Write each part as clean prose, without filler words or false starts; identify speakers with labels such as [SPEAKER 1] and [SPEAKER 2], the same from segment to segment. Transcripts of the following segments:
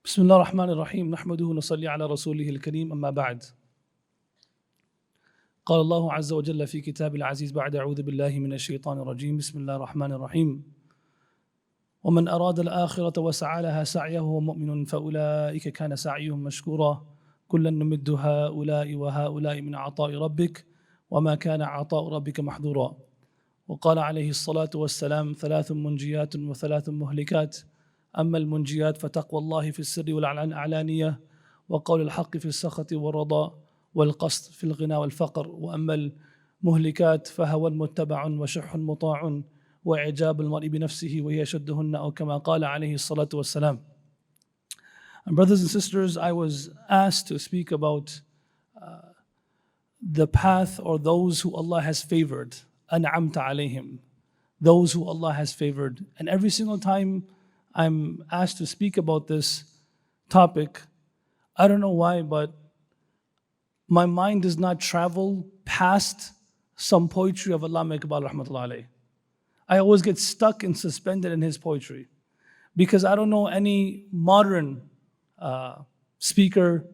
[SPEAKER 1] بسم الله الرحمن الرحيم نحمده ونصلي على رسوله الكريم أما بعد قال الله عز وجل في كتاب العزيز بعد أعوذ بالله من الشيطان الرجيم بسم الله الرحمن الرحيم ومن أراد الآخرة وسعى لها سعيه وهو مؤمن فأولئك كان سعيهم مشكورا كلا نمد هؤلاء وهؤلاء من عطاء ربك وما كان عطاء ربك محظورا وقال عليه الصلاة والسلام ثلاث منجيات وثلاث مهلكات أما المنجيات فتقوى الله في السر والعلانية وقول الحق في السخط والرضا والقصد في الغنى والفقر وأما المهلكات فهوى متبع وشح مطاع وإعجاب المرء بنفسه وهي شدهن أو كما قال عليه الصلاة والسلام. And brothers and sisters, I was asked to speak about the path or those who Allah has favored, أنعمت عليهم, those who Allah has favored. And every single time I'm asked to speak about this topic, I don't know why, but my mind does not travel past some poetry of Allama Iqbal rahmatullah alayh. I always get stuck and suspended in his poetry because I don't know any modern speaker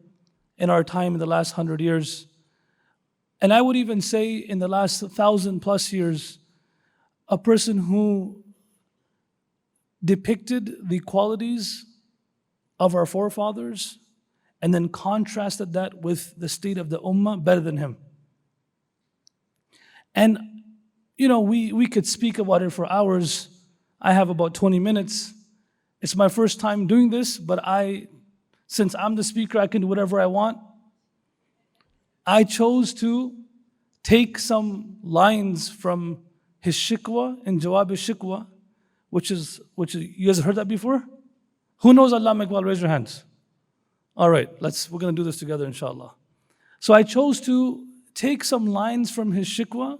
[SPEAKER 1] in our time in the last 100 years. And I would even say in the last 1,000+ years, a person who depicted the qualities of our forefathers and then contrasted that with the state of the ummah better than him. And you know, we could speak about it for hours. I have about 20 minutes. It's my first time doing this, but since I'm the speaker, I can do whatever I want. I chose to take some lines from his shikwa in Jawab shikwa, which you guys have heard that before? Who knows Allama Iqbal? Raise your hands. All right, we're going to do this together, inshallah. So I chose to take some lines from his shikwa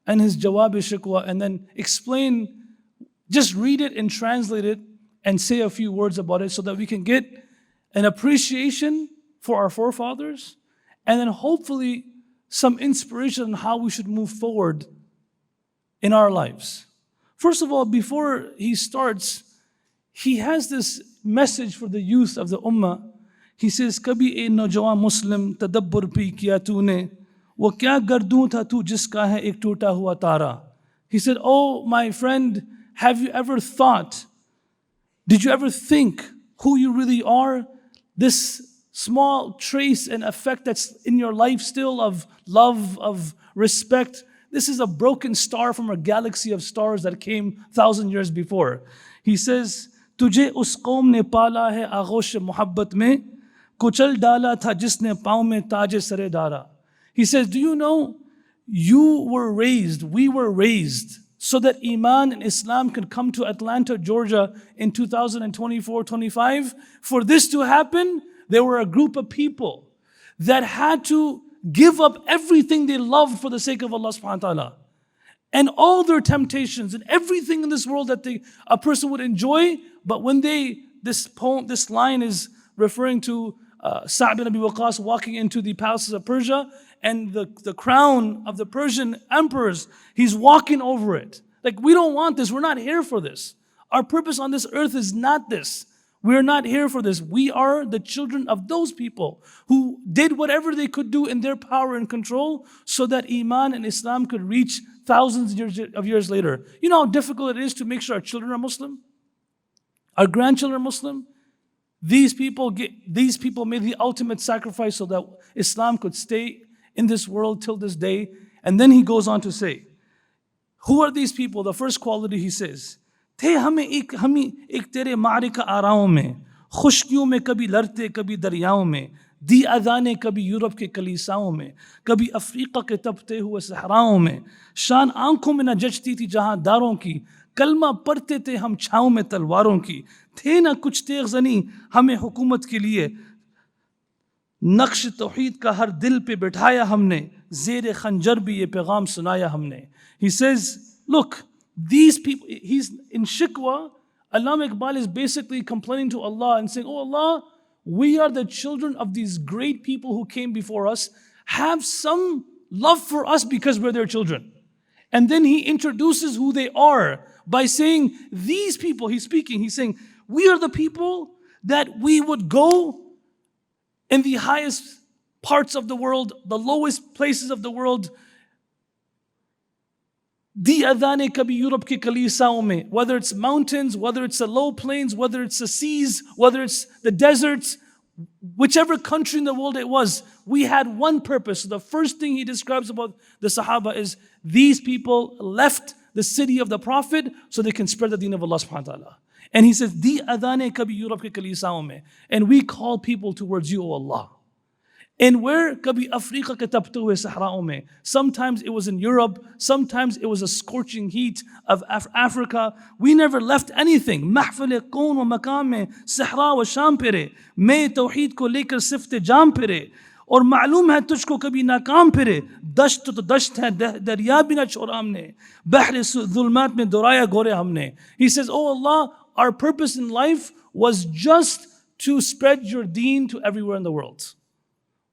[SPEAKER 1] and his Jawab shikwa and then explain, just read it and translate it and say a few words about it so that we can get an appreciation for our forefathers and then hopefully some inspiration on how we should move forward in our lives. First of all, before he starts, he has this message for the youth of the ummah. He says, "Kabhi a naujwan Muslim tadabbur bhi kiya tune, wo kya gardun tha tu jiska hai ek toota hua tara." He said, "Oh, my friend, have you ever thought? Did you ever think who you really are? This small trace and effect that's in your life still of love, of respect. This is a broken star from a galaxy of stars that came 1,000 years before." He says, "Tujhe us qaum ne pala hai aghosh muhabbat mein, kuchal dala tha jisne paon mein taaj sare dara." He says, do you know, we were raised so that Iman and Islam could come to Atlanta, Georgia in 2024-25. For this to happen, there were a group of people that had to give up everything they loved for the sake of Allah subhanahu wa ta'ala. And all their temptations and everything in this world that a person would enjoy. But when this line is referring to Sa'd bin Abi Waqqas walking into the palaces of Persia and the crown of the Persian emperors, he's walking over it. Like, we don't want this. We're not here for this. Our purpose on this earth is not this. We're not here for this. We are the children of those people who did whatever they could do in their power and control so that Iman and Islam could reach thousands of years later. You know how difficult it is to make sure our children are Muslim? Our grandchildren are Muslim? These people made the ultimate sacrifice so that Islam could stay in this world till this day. And then he goes on to say, who are these people? The first quality he says, थे हमें एक तेरे मारिका आराओं में, खुशकियों में कभी लड़ते कभी दरियाओं में, दी अजाने कभी यूरोप के कलीसाओं में, कभी अफ्रीका के तपते हुए सहराओं में, शान आंखों में न जचती थी जहां दारों की, कलमा पढ़ते थे हम छाँव में तलवारों की, थे ना कुछ तेगजनी हमें हुकूमत के लिए, नक्श तौहीद का हर दिल पे बिठाया हमने, ज़ेर खंजर भी ये पैगाम सुनाया हमने. He says, look, these people, he's in shikwa, Allama Iqbal is basically complaining to Allah and saying, oh Allah, we are the children of these great people who came before us. Have some love for us because we're their children. And then he introduces who they are by saying, these people, he's saying, we are the people that we would go in the highest parts of the world, the lowest places of the world, whether it's mountains, whether it's the low plains, whether it's the seas, whether it's the deserts, whichever country in the world it was, we had one purpose. So the first thing he describes about the Sahaba is these people left the city of the Prophet so they can spread the deen of Allah subhanahu wa ta'ala. And he says, and we call people towards you, O Allah. And where? Sometimes it was in Europe, sometimes it was a scorching heat of Africa. We never left anything. महफिल कौन व मकाम में सहरा व शाम फिरे, मैं तौहीद को लेकर सिफ्ते जाम फिरे, और मालूम है तुझको कभी नाकाम फिरे, दश्त तो दश्त है दरिया भी ना छोड़ा हमने, बहर जुल्मात में दोराया गोरे हमने. He says, Oh Allah, our purpose in life was just to spread your deen to everywhere in the world.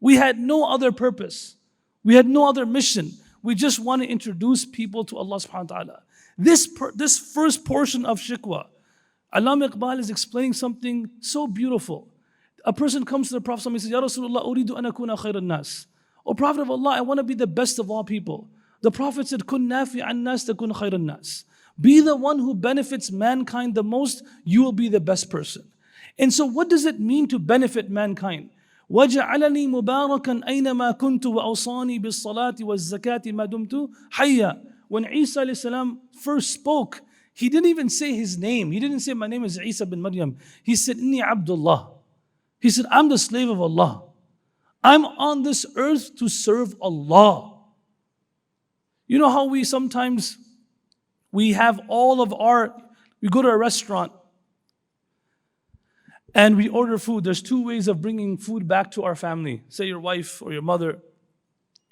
[SPEAKER 1] We had no other purpose. We had no other mission. We just want to introduce people to Allah subhanahu wa ta'ala. This first portion of shikwa, Allama Iqbal is explaining something so beautiful. A person comes to the Prophet and says, Ya Rasulullah, uridu an akuna khairan nas. O Prophet of Allah, I want to be the best of all people. The Prophet said, kun nafi'an nas takun khairan nas. Be the one who benefits mankind the most, you will be the best person. And so what does it mean to benefit mankind? وَجَعَلَنِي مُبَارَكًا أَيْنَمَا كُنْتُ وَأَوْصَانِي بِالصَّلَاةِ وَالزَّكَاةِ مَا دُمْتُ حَيًّا. When Isa alayhi salam first spoke, he didn't even say his name. He didn't say, my name is Isa bin Maryam. He said, Inni Abdullah. He said, I'm the slave of Allah. I'm on this earth to serve Allah. You know how we sometimes, we go to a restaurant, and we order food. There's two ways of bringing food back to our family. Say your wife or your mother.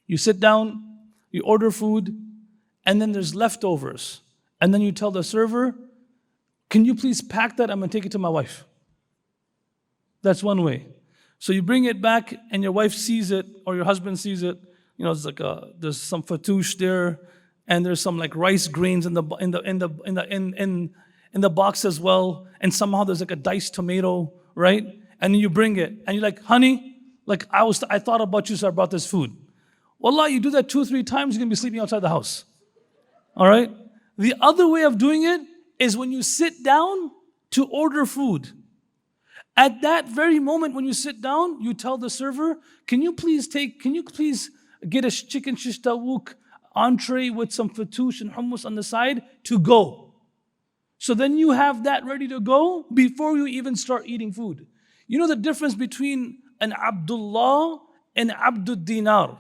[SPEAKER 1] You sit down, you order food, and then there's leftovers. And then you tell the server, can you please pack that? I'm going to take it to my wife. That's one way. So you bring it back and your wife sees it or your husband sees it. You know, it's like there's some fatouche there, and there's some like rice grains in the box as well, and somehow there's like a diced tomato, right? And then you bring it, and you're like, honey, like I thought about you, so I brought this food. Wallah, you do that 2-3 times, you're gonna be sleeping outside the house. All right? The other way of doing it is when you sit down to order food. At that very moment when you sit down, you tell the server, can you please get a chicken shish tawuk entree with some fatouche and hummus on the side to go. So then you have that ready to go before you even start eating food. You know the difference between an Abdullah and Abdul Dinar.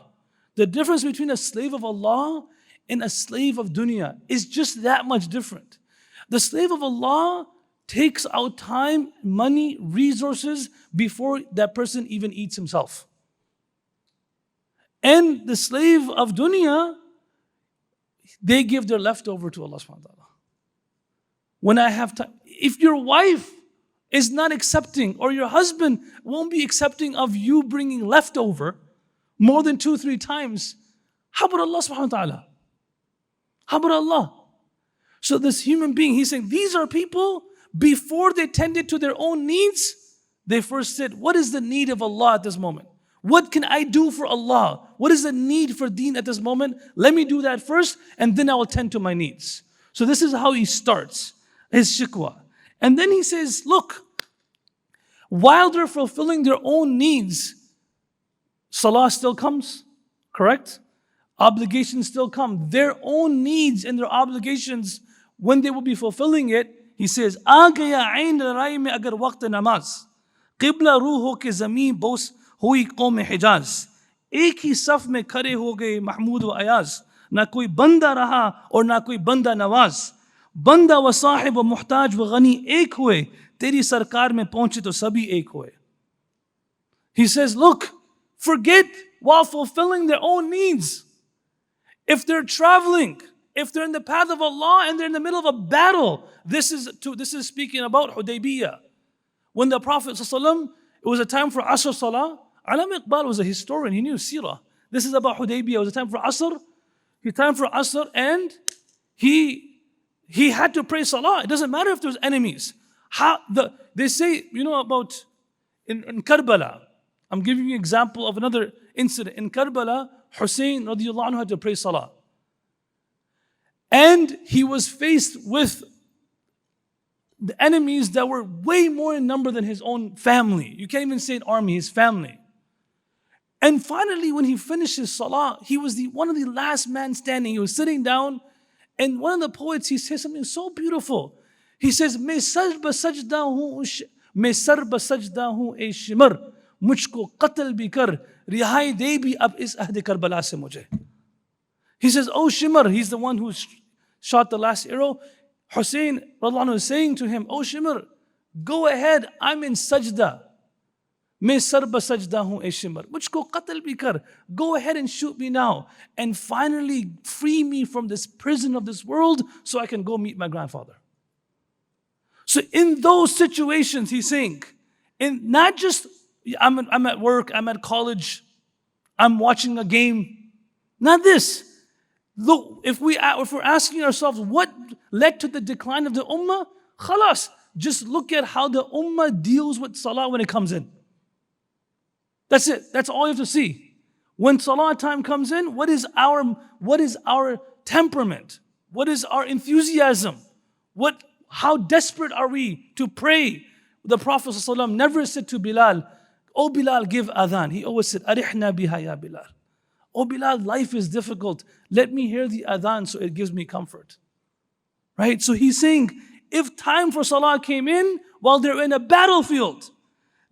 [SPEAKER 1] The difference between a slave of Allah and a slave of dunya is just that much different. The slave of Allah takes out time, money, resources before that person even eats himself. And the slave of dunya, they give their leftover to Allah subhanahu wa ta'ala. When I have time, if your wife is not accepting or your husband won't be accepting of you bringing leftover more than 2-3 times, how about Allah subhanahu wa ta'ala? How about Allah? So this human being, he's saying, these are people, before they tended to their own needs, they first said, what is the need of Allah at this moment? What can I do for Allah? What is the need for deen at this moment? Let me do that first, and then I will tend to my needs. So this is how he starts his shikwa. And then he says, look, while they're fulfilling their own needs, salah still comes, correct? Obligations still come. Their own needs and their obligations, when they will be fulfilling it, he says, "A gaya ain rai mein agar waqt namaz, qibla ruh ho ke zameen bos hui qawm Hijaz, ek hi saf mein khare ho gaye Mahmud wa Ayaz, na koi banda raha aur na koi banda nawaz, banda wa sahib wa muhtaj wa ghani ek hue, teri sarkar mein pahunche to sabhi ek hue." He says, look, forget while fulfilling their own needs. If they're traveling, if they're in the path of Allah and they're in the middle of a battle, this is speaking about Hudaybiyah. When the Prophet ﷺ, it was a time for Asr Salah. Allama Iqbal was a historian, he knew Sirah. This is about Hudaybiyah. It was a time for Asr. And he had to pray Salah. It doesn't matter if there's enemies. They say, about in Karbala, I'm giving you an example of another incident. In Karbala, Hussein radiallahu anhu had to pray salah. And he was faced with the enemies that were way more in number than his own family. You can't even say an army, his family. And finally, when he finished his salah, he was one of the last man standing. He was sitting down, and one of the poets, he says something so beautiful. He says, "Main sar ba sajda hu e shimar, mujhko qatl bhi kar, rihai de bhi ab is ahd Karbala se mujhe." He says, "Oh Shimar," he's the one who shot the last arrow. Hussein radiallahu anhu is saying to him, "Oh Shimar, go ahead, I'm in sajda. Main sar ba sajda hu e shimar, mujhko qatl bhi kar. Go ahead and shoot me now, and finally free me from this prison of this world so I can go meet my grandfather." So in those situations, he's saying, in not just I'm at work, I'm at college, I'm watching a game, not this. Look, if we're asking ourselves what led to the decline of the ummah, khalas, just look at how the ummah deals with salah when it comes in. That's it. That's all you have to see. When salah time comes in, what is our temperament? What is our enthusiasm? How desperate are we to pray? The Prophet ﷺ never said to Bilal, "Oh Bilal, give adhan." He always said, "Arihna biha ya Bilal." "Oh Bilal, life is difficult. Let me hear the adhan so it gives me comfort." Right? So he's saying, if time for salah came in while they're in a battlefield,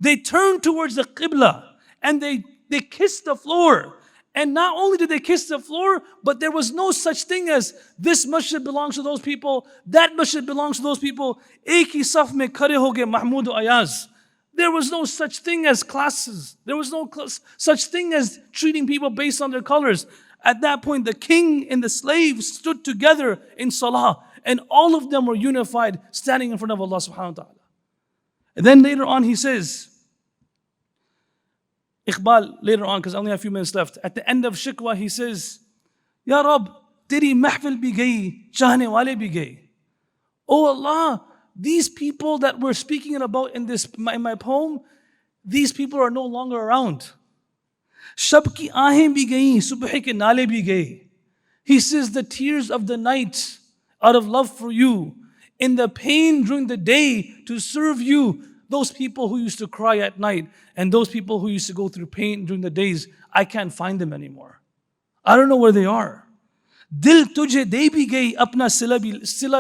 [SPEAKER 1] they turned towards the qibla and they kissed the floor. And not only did they kiss the floor, but there was no such thing as this masjid belongs to those people, that masjid belongs to those people. Ek hi saf mein khade ho gaye Mahmood Ayaz. There was no such thing as classes. There was no such thing as treating people based on their colors. At that point, the king and the slaves stood together in salah, and all of them were unified, standing in front of Allah subhanahu wa ta'ala. And then later on he says, Iqbal, later on, because I only have a few minutes left, at the end of Shikwa, he says, "Ya Rab, teri mahfil bhi gayi, chahne wale bhi gaye." Oh Allah, these people that we're speaking about in my poem, these people are no longer around. Shab ki aahein bhi gayi, subh ke nale bhi gaye. He says, the tears of the night, out of love for you, in the pain during the day to serve you, those people who used to cry at night and those people who used to go through pain during the days, I can't find them anymore. I don't know where they are. Dil tujhe de bhi gayi, apna sila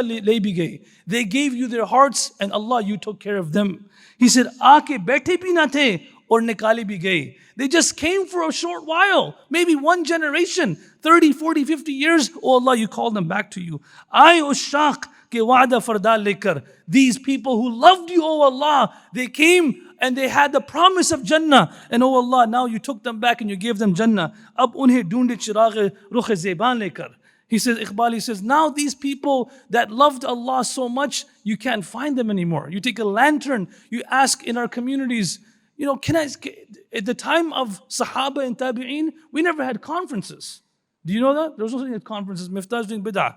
[SPEAKER 1] le bhi gayi. They gave you their hearts and Allah, you took care of them. He said, aake baithe bhi na the aur nikale bhi gaye. They just came for a short while, maybe one generation, 30, 40, 50 years. Oh Allah, you called them back to you. Ay ushaq ke wa'da farda lekar. These people who loved you, oh Allah, they came and they had the promise of Jannah. And oh Allah, now you took them back and you gave them Jannah. Ab unhe dhoonde chiragh rukh zeban lekar. He says, Iqbal, he says, now these people that loved Allah so much, you can't find them anymore. You take a lantern, you ask in our communities, at the time of Sahaba and Tabi'een, we never had conferences. Do you know that? There was no such thing as conferences. Miftaah is doing bid'ah.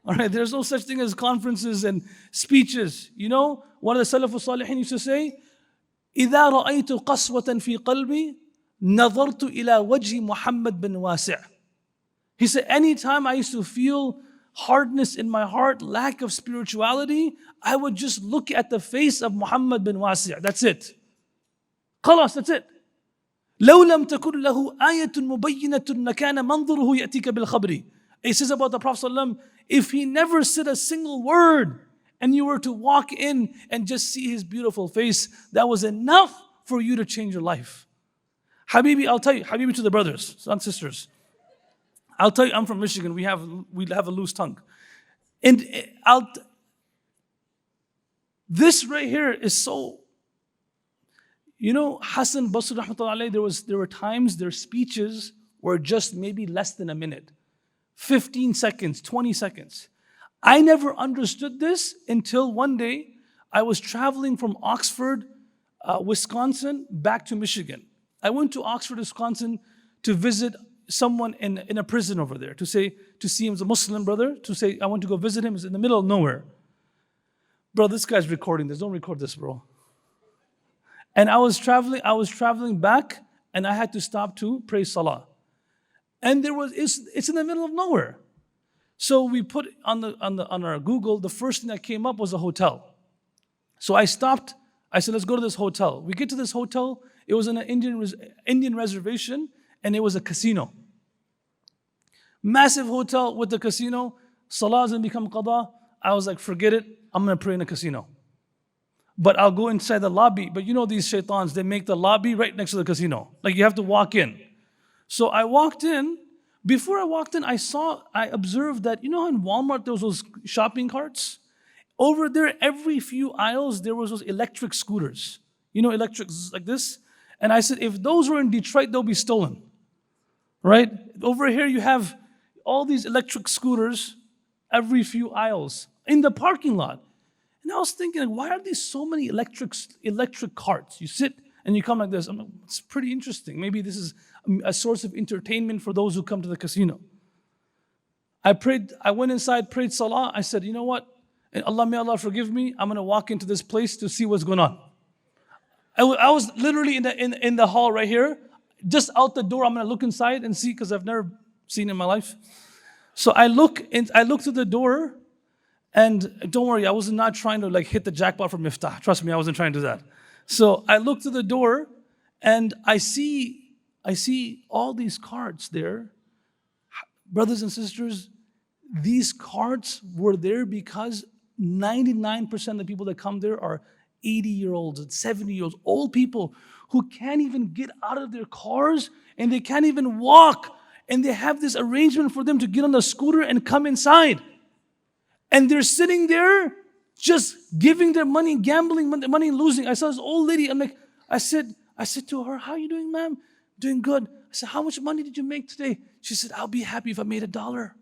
[SPEAKER 1] All right, there's no such thing as conferences and speeches. You know, one of the Salaf al-Salihin used to say, إِذَا رَأَيْتُ قَسْوَةً فِي قَلْبِي نَظَرْتُ إِلَى وَجْهِ مُحَمَّدْ بِن وَاسِعٍ. He said, anytime I used to feel hardness in my heart, lack of spirituality, I would just look at the face of Muhammad bin Wasi'. That's it. Khalas, that's it. لو لم تكن له آية مبينة لكان منظره يأتيك بالخبر. It says about the Prophet ﷺ, if he never said a single word and you were to walk in and just see his beautiful face, that was enough for you to change your life. Habibi, I'll tell you, Habibi to the brothers and sisters. I'll tell you, I'm from Michigan. We have a loose tongue. And this right here is so, Hassan Basri rahmatullahi alayhi, there were times their speeches were just maybe less than a minute. 15 seconds, 20 seconds. I never understood this until one day I was traveling from Oxford, Wisconsin, back to Michigan. I went to Oxford, Wisconsin to visit someone in a prison over there, to see him as a Muslim brother, to say, I want to go visit him. He's in the middle of nowhere. Bro, this guy's recording this. Don't record this, bro. And I was traveling back, and I had to stop to pray salah. And it's in the middle of nowhere. So we put on our Google, the first thing that came up was a hotel. So I stopped. I said, let's go to this hotel. We get to this hotel. It was in an Indian reservation, and it was a casino. Massive hotel with the casino. Salah is going to become qada. I was like, forget it. I'm going to pray in a casino. But I'll go inside the lobby. But you know these shaitans, they make the lobby right next to the casino. Like you have to walk in. So I walked in. Before I walked in, I observed that, you know how in Walmart there was those shopping carts? Over there, every few aisles, there was those electric scooters. You know, electric like this? And I said, if those were in Detroit, they'll be stolen. Right? Over here, you have all these electric scooters every few aisles in the parking lot. And I was thinking, why are there so many electric carts? You sit and you come like this. It's pretty interesting. Maybe this is a source of entertainment for those who come to the casino. I went inside, prayed salah. I said, you know what? And may Allah forgive me. I'm going to walk into this place to see what's going on. I was literally in the hall right here. Just out the door, I'm going to look inside and see, because I've never seen in my life. So I look through the door, and don't worry, I was not trying to like hit the jackpot for Miftaah. Trust me, I wasn't trying to do that. So I look through the door, and I see all these cards there. Brothers and sisters, these cards were there because 99% of the people that come there are 80-year-olds and 70-year-olds, old people who can't even get out of their cars and they can't even walk. And they have this arrangement for them to get on the scooter and come inside. And they're sitting there just giving their money, gambling money, losing. I saw this old lady. I said to her, how are you doing, ma'am? Doing good. I said, how much money did you make today? She said, I'll be happy if I made $1.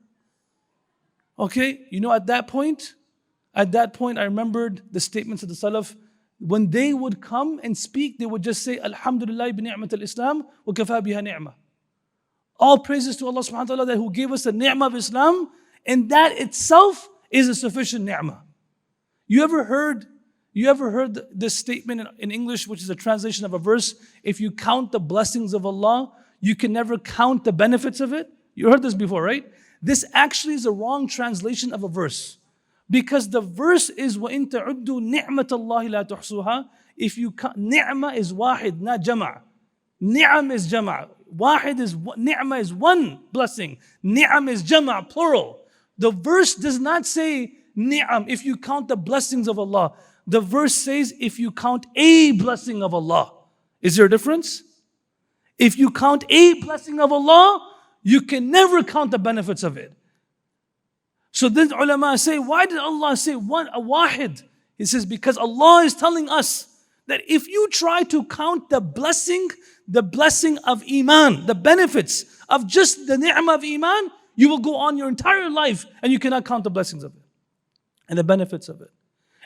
[SPEAKER 1] Okay, you know, at that point, I remembered the statements of the Salaf. When they would come and speak, they would just say, Alhamdulillah bi ni'mat al-Islam wa kafa biha ni'mah. All praises to Allah subhanahu wa ta'ala who gave us the ni'mah of Islam, and that itself is a sufficient ni'mah. You ever heard this statement in English, which is a translation of a verse? If you count the blessings of Allah, you can never count the benefits of it. You heard this before, right? This actually is a wrong translation of a verse. Because the verse is وَإِن تَعُدُّوا نِعْمَةَ اللَّهِ لَا تُحْصُوهَا. If you count, ni'mah is wahid, not jama'. Ni'am is jama'. Ni'mah is one blessing. Ni'am is jama', plural. The verse does not say ni'am, if you count the blessings of Allah. The verse says if you count a blessing of Allah. Is there a difference? If you count a blessing of Allah, you can never count the benefits of it. So then ulama say, why did Allah say a wahid? He says, because Allah is telling us that if you try to count the blessing of iman, the benefits of just the ni'mah of iman, you will go on your entire life and you cannot count the blessings of it and the benefits of it.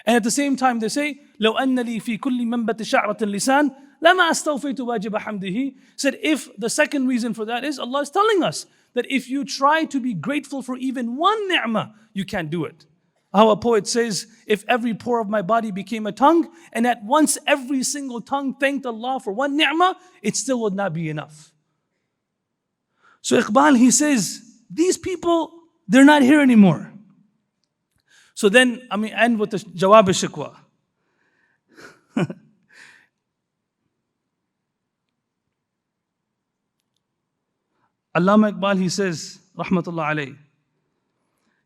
[SPEAKER 1] And at the same time they say, لو أن لي في كل منبت شعرة اللسان لما استوفيت واجب حمده. Said if the second reason for that is Allah is telling us that if you try to be grateful for even one ni'mah, you can't do it. How a poet says, if every pore of my body became a tongue, and at once every single tongue thanked Allah for one ni'mah, it still would not be enough. So Iqbal, he says, these people, they're not here anymore. So then, end with the Jawab al-Shikwa. Allama Iqbal, he says, Rahmatullah alayh.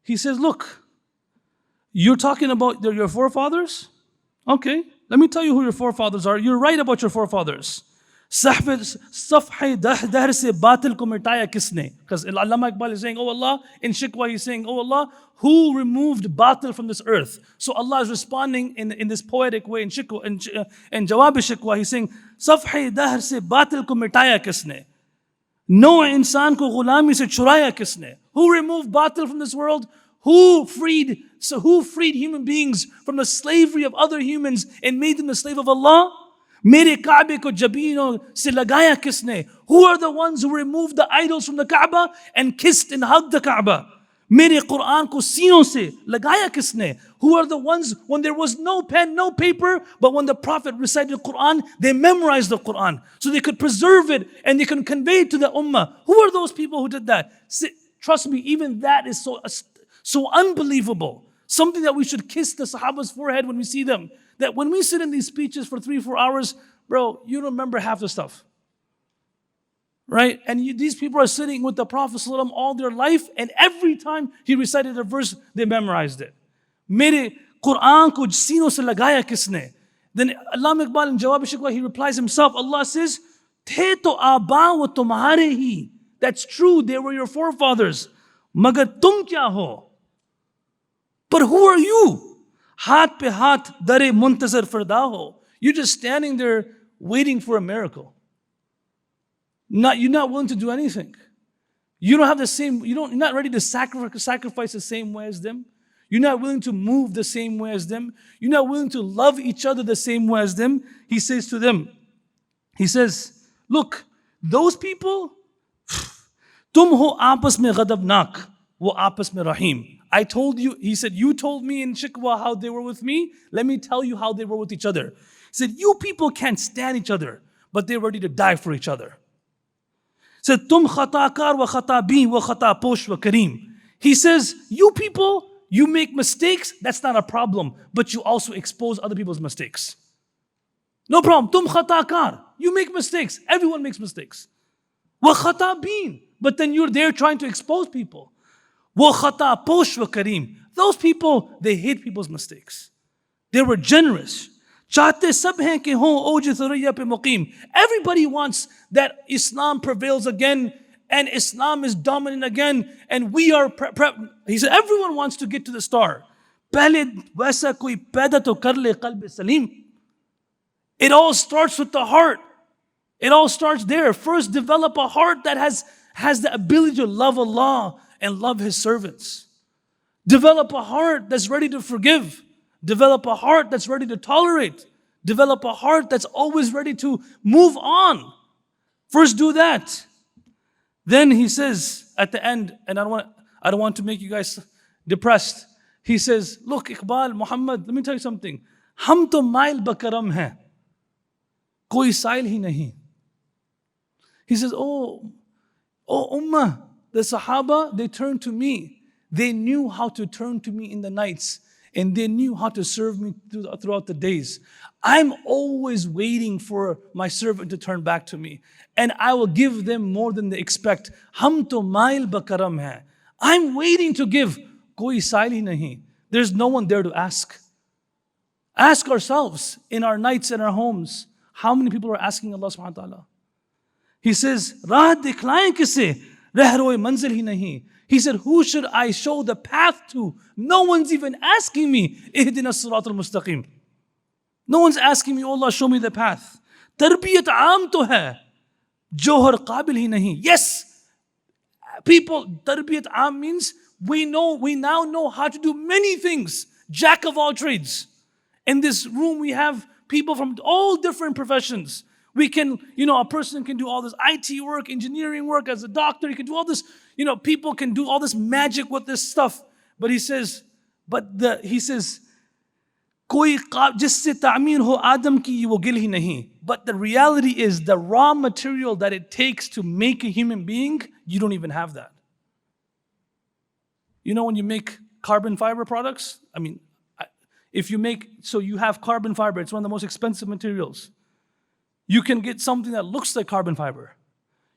[SPEAKER 1] He says, look, you're talking about your forefathers? Okay, let me tell you who your forefathers are. You're right about your forefathers. Because Allama Iqbal is saying, oh Allah, in Shikwa he's saying, oh Allah, who removed batil from this earth? So Allah is responding in this poetic way in Shikwa, in Jawab Shikwa, he's saying, Safhi dahr se batil ko mitaya kisne? No insan ko ghulami se churaya kisne? Who removed batil from this world? Who freed human beings from the slavery of other humans and made them the slave of Allah? Mere Kaaba ko jabino se lagaya kisne? Who are the ones who removed the idols from the Kaaba and kissed and hugged the Kaaba? मेरे कुरान को सीनों से लगाया किसने? Who are the ones when there was no pen, no paper, but when the Prophet recited the Quran, they memorized the Quran so they could preserve it and they could convey it to the ummah. Who are those people who did that? Trust me, even that is so unbelievable. Something that we should kiss the Sahaba's forehead when we see them. That when we sit in these speeches for 3-4 hours, bro, you don't remember half the stuff. Right? And these people are sitting with the Prophet ﷺ all their life, and every time he recited a verse, they memorized it. Mere Quran ko seenon se lagaya kisne? Then Allama Iqbal in Jawab, he replies himself, Allah says, The to aaba wa tumhare hi. That's true, they were your forefathers. Magar tum kya ho? But who are you? Haat pe haat dare muntazar farda ho. You're just standing there waiting for a miracle. You're not willing to do anything. You don't have the same, you're not ready to sacrifice the same way as them. You're not willing to move the same way as them. You're not willing to love each other the same way as them. He says to them, he says, look, those people, tum ho aapas mein ghadabnak, wo aapas mein rahim. I told you, he said, you told me in Shikwa how they were with me. Let me tell you how they were with each other. He said, you people can't stand each other, but they're ready to die for each other. Said, Tum khata kar wa khata bin wa khata posh wa kareem. He says, you people, you make mistakes, that's not a problem, but you also expose other people's mistakes. No problem. Tum khata kar. You make mistakes. Everyone makes mistakes. Wa khata bin. But then you're there trying to expose people. Wa khata posh wa kareem. Those people, they hate people's mistakes. They were generous. Chahte sab hain ke ho auj thuraya pe muqim. Everybody wants that Islam prevails again and Islam is dominant again and we are he said everyone wants to get to the star. Pehle waisa koi paida to kar le qalb salim. It all starts with the heart. It all starts there. First develop a heart that has the ability to love Allah and love His servants. Develop a heart that's ready to forgive. Develop a heart that's ready to tolerate. Develop a heart that's always ready to move on. First do that. Then he says at the end, and I don't want to make you guys depressed. He says, look, Iqbal, Muhammad, let me tell you something. Hum to mail bakaram hai. Koi sail hi nahi. He says, oh Ummah, the Sahaba, they turned to me. They knew how to turn to me in the nights. And they knew how to serve me throughout the days. I'm always waiting for my servant to turn back to me. And I will give them more than they expect. Hum to mail bakaram hai. I'm waiting to give. Koi sail hi nahi. There's no one there to ask. Ask ourselves in our nights and our homes. How many people are asking Allah subhanahu wa ta'ala? He says, Raah dikhlaye kise? Rehroe manzil hi nahi. He said, who should I show the path to? No one's even asking me. Ihdina as-sirat al-mustaqim. No one's asking me, oh Allah, show me the path. Tarbiyat aam to hai. Johar qabil hi nahi. Yes, people, tarbiyat aam means we now know how to do many things. Jack of all trades. In this room we have people from all different professions. We can, a person can do all this IT work, engineering work, as a doctor, he can do all this, people can do all this magic with this stuff. But he says, koi jisse ta'mir ho Adam ki wo gil hi nahi. But the reality is the raw material that it takes to make a human being, you don't even have that. When you make carbon fiber products, you have carbon fiber, it's one of the most expensive materials. You can get something that looks like carbon fiber.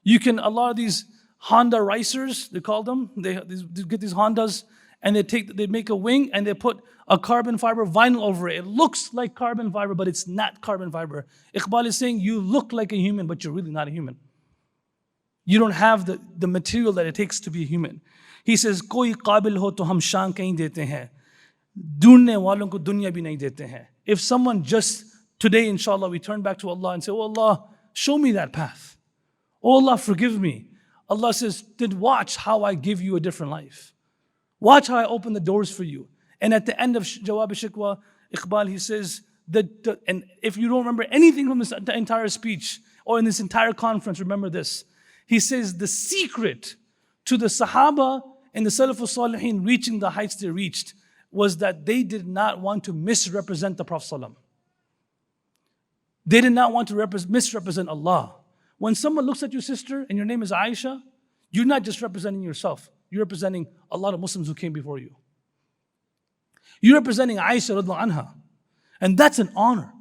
[SPEAKER 1] A lot of these Honda racers, they call them, they get these Hondas and they make a wing and they put a carbon fiber vinyl over it. It looks like carbon fiber, but it's not carbon fiber. Iqbal is saying you look like a human, but you're really not a human. You don't have the material that it takes to be a human. He says, Koi qabil ho to hum shaan kahin dete hain. Dhoondne walon ko dunya bhi nahi dete hain. If someone just today, inshallah, we turn back to Allah and say, oh Allah, show me that path. Oh Allah, forgive me. Allah says, then watch how I give you a different life. Watch how I open the doors for you. And at the end of Jawab Shikwa, Iqbal, he says, and if you don't remember anything from this entire speech or in this entire conference, remember this. He says, the secret to the Sahaba in the Salaf al-Salihin reaching the heights they reached was that they did not want to misrepresent the Prophet ﷺ. They did not want to misrepresent Allah. When someone looks at your sister and your name is Aisha, you're not just representing yourself. You're representing a lot of Muslims who came before you. You're representing Aisha radiallahu anha. And that's an honor.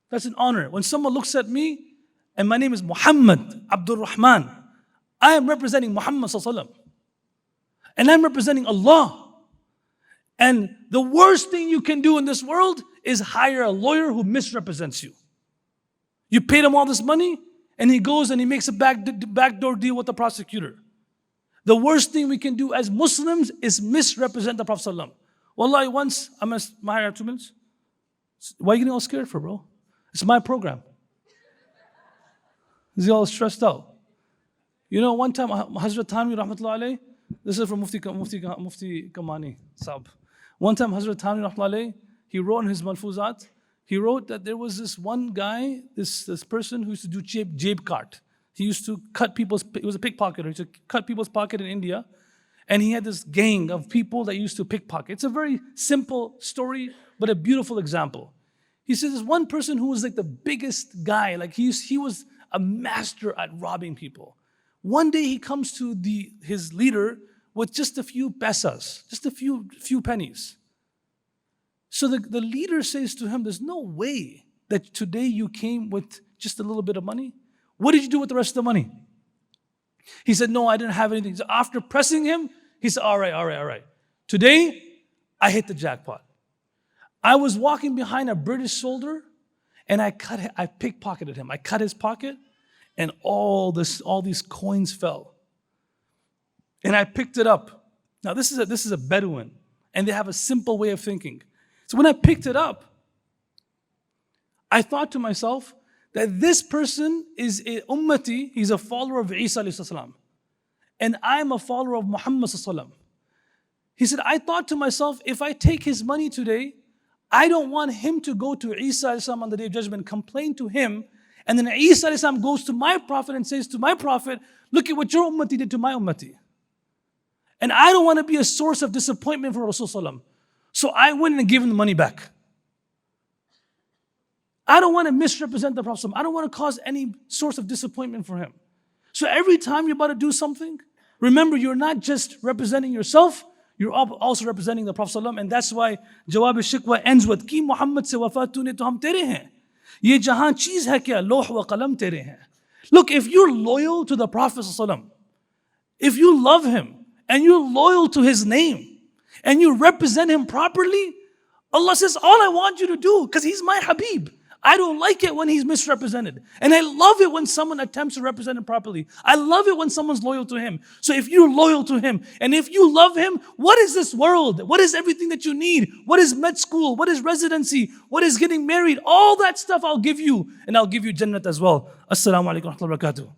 [SPEAKER 1] That's an honor. When someone looks at me and my name is Muhammad Abdul Rahman, I am representing Muhammad sallallahu alaihi wasallam. And I'm representing Allah. And the worst thing you can do in this world is hire a lawyer who misrepresents you. You paid him all this money and he goes and he makes a backdoor deal with the prosecutor. The worst thing we can do as Muslims is misrepresent the Prophet ﷺ. Wallahi, once, I have 2 minutes. Why are you getting all scared for, bro? It's my program. Is he all stressed out? You know, one time, Hazrat Thanwi rahmatullahi alayhi, this is from Mufti Kamani Saab. One time, Hazrat Thanwi rahmatullahi alayhi, he wrote in his Malfuzat, he wrote that there was this one guy, this person who used to do jabe cart. He used to cut people's, he was a pickpocketer, he used to cut people's pocket in India. And he had this gang of people that used to pickpocket. It's a very simple story, but a beautiful example. He says there's one person who was like the biggest guy, like he was a master at robbing people. One day he comes to his leader with just a few pesas, just a few pennies. So the leader says to him, there's no way that today you came with just a little bit of money. What did you do with the rest of the money? He said, no, I didn't have anything. So after pressing him, he said, all right. Today, I hit the jackpot. I was walking behind a British soldier and I pickpocketed him. I cut his pocket and all these coins fell. And I picked it up. Now this is a Bedouin and they have a simple way of thinking. So when I picked it up, I thought to myself that this person is a ummati, he's a follower of Isa alayhi salam. And I'm a follower of Muhammad sallallahu alaihi wasallam. He said, I thought to myself, if I take his money today, I don't want him to go to Isa alayhi salam on the day of judgment, complain to him, and then Isa alayhi salam goes to my prophet and says to my prophet, look at what your ummati did to my ummati. And I don't want to be a source of disappointment for Rasulullah. So I went and gave him the money back. I don't want to misrepresent the Prophet. I don't want to cause any source of disappointment for him. So every time you're about to do something, remember you're not just representing yourself, you're also representing the Prophet. And that's why Jawab al-Shikwa ends with, Ki Muhammad se wafat tune to hum tere hain. Ye jahan cheez hai kya, loh wa qalam tere hain. Look, if you're loyal to the Prophet, if you love him and you're loyal to his name and you represent him properly, Allah says, all I want you to do, because he's my Habib. I don't like it when he's misrepresented. And I love it when someone attempts to represent him properly. I love it when someone's loyal to him. So if you're loyal to him and if you love him, what is this world? What is everything that you need? What is med school? What is residency? What is getting married? All that stuff I'll give you, and I'll give you Jannat as well. Assalamu alaikum wa rahmatullahi wa barakatuh.